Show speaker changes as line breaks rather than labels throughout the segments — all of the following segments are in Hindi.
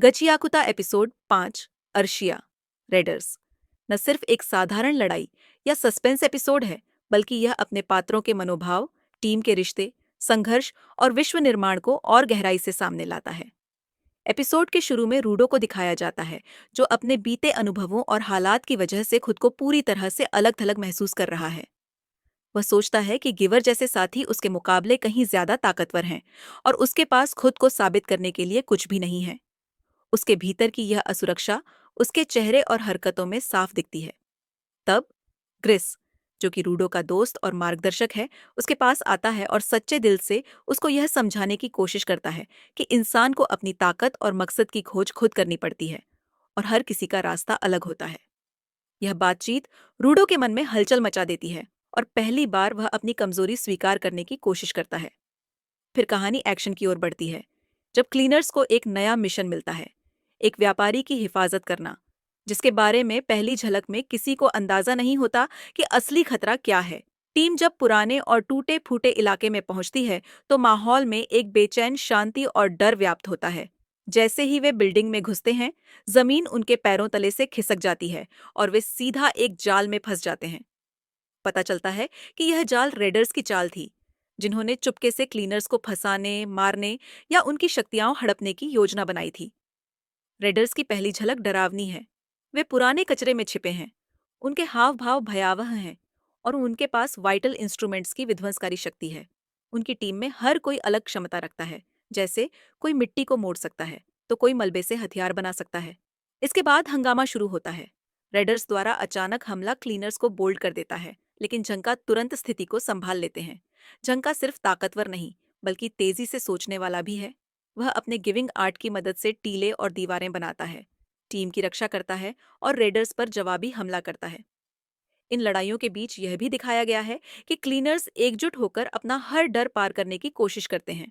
गचियाकुता एपिसोड 5 अर्शिया रेडर्स न सिर्फ एक साधारण लड़ाई या सस्पेंस एपिसोड है, बल्कि यह अपने पात्रों के मनोभाव, टीम के रिश्ते, संघर्ष और विश्व निर्माण को और गहराई से सामने लाता है। एपिसोड के शुरू में रूडो को दिखाया जाता है, जो अपने बीते अनुभवों और हालात की वजह से खुद को पूरी तरह से अलग थलग महसूस कर रहा है। वह सोचता है कि गिवर जैसे साथी उसके मुकाबले कहीं ज्यादा ताकतवर हैं और उसके पास खुद को साबित करने के लिए कुछ भी नहीं है। उसके भीतर की यह असुरक्षा उसके चेहरे और हरकतों में साफ दिखती है। तब ग्रिस, जो कि रूडो का दोस्त और मार्गदर्शक है, उसके पास आता है और सच्चे दिल से उसको यह समझाने की कोशिश करता है कि इंसान को अपनी ताकत और मकसद की खोज खुद करनी पड़ती है और हर किसी का रास्ता अलग होता है। यह बातचीत रूडो के मन में हलचल मचा देती है और पहली बार वह अपनी कमजोरी स्वीकार करने की कोशिश करता है। फिर कहानी एक्शन की ओर बढ़ती है, जब क्लीनर्स को एक नया मिशन मिलता है, एक व्यापारी की हिफाजत करना, जिसके बारे में पहली झलक में किसी को अंदाजा नहीं होता कि असली खतरा क्या है। टीम जब पुराने और टूटे फूटे इलाके में पहुंचती है, तो माहौल में एक बेचैन शांति और डर व्याप्त होता है। जैसे ही वे बिल्डिंग में घुसते हैं, जमीन उनके पैरों तले से खिसक जाती है और वे सीधा एक जाल में फंस जाते हैं। पता चलता है कि यह जाल रेडर्स की चाल थी, जिन्होंने चुपके से क्लीनर्स को फंसाने, मारने या उनकी शक्तियां हड़पने की योजना बनाई थी। रेडर्स की पहली झलक डरावनी है। वे पुराने कचरे में छिपे हैं, उनके हाव भाव भयावह हैं और उनके पास वाइटल इंस्ट्रूमेंट्स की विध्वंसकारी शक्ति है। उनकी टीम में हर कोई अलग क्षमता रखता है, जैसे कोई मिट्टी को मोड़ सकता है तो कोई मलबे से हथियार बना सकता है। इसके बाद हंगामा शुरू होता है। रेडर्स द्वारा अचानक हमला क्लीनर्स को बोल्ड कर देता है, लेकिन झंका तुरंत स्थिति को संभाल लेते हैं। झंका सिर्फ ताकतवर नहीं, बल्कि तेजी से सोचने वाला भी है। वह अपने गिविंग आर्ट की मदद से टीले और दीवारें बनाता है, टीम की रक्षा करता है और रेडर्स पर जवाबी हमला करता है। इन लड़ाइयों के बीच यह भी दिखाया गया है कि क्लीनर्स एकजुट होकर अपना हर डर पार करने की कोशिश करते हैं।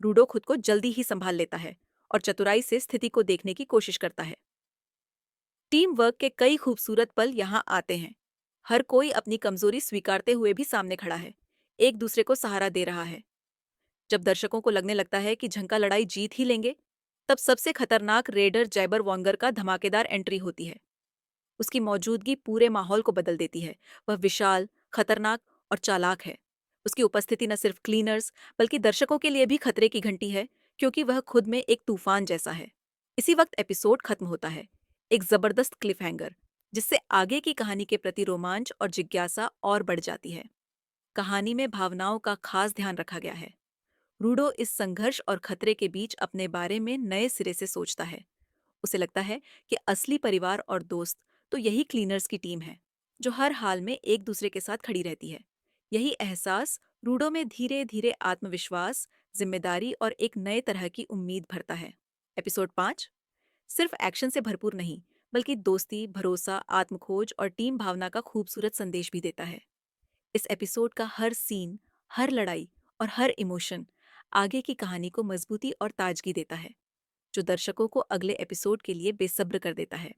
रूडो खुद को जल्दी ही संभाल लेता है और चतुराई से स्थिति को देखने की कोशिश करता है। टीम वर्क के कई खूबसूरत पल यहाँ आते हैं। हर कोई अपनी कमजोरी स्वीकारते हुए भी सामने खड़ा है, एक दूसरे को सहारा दे रहा है। जब दर्शकों को लगने लगता है कि झंका लड़ाई जीत ही लेंगे, तब सबसे खतरनाक रेडर जैबर वॉन्गर का धमाकेदार एंट्री होती है। उसकी मौजूदगी पूरे माहौल को बदल देती है। वह विशाल, खतरनाक और चालाक है। उसकी उपस्थिति न सिर्फ क्लीनर्स, बल्कि दर्शकों के लिए भी खतरे की घंटी है, क्योंकि वह खुद में एक तूफान जैसा है। इसी वक्त एपिसोड खत्म होता है, एक जबरदस्त क्लिफहैंगर, जिससे आगे की कहानी के प्रति रोमांच और जिज्ञासा और बढ़ जाती है। कहानी में भावनाओं का खास ध्यान रखा गया है। रूडो इस संघर्ष और खतरे के बीच अपने बारे में नए सिरे से सोचता है। उसे लगता है कि असली परिवार और दोस्त तो यही क्लीनर्स की टीम है, जो हर हाल में एक दूसरे के साथ खड़ी रहती है। यही एहसास रूडो में धीरे धीरे आत्मविश्वास, जिम्मेदारी और एक नए तरह की उम्मीद भरता है। एपिसोड 5 सिर्फ एक्शन से भरपूर नहीं, बल्कि दोस्ती, भरोसा, आत्मखोज और टीम भावना का खूबसूरत संदेश भी देता है। इस एपिसोड का हर सीन, हर लड़ाई और हर इमोशन आगे की कहानी को मजबूती और ताजगी देता है, जो दर्शकों को अगले एपिसोड के लिए बेसब्र कर देता है।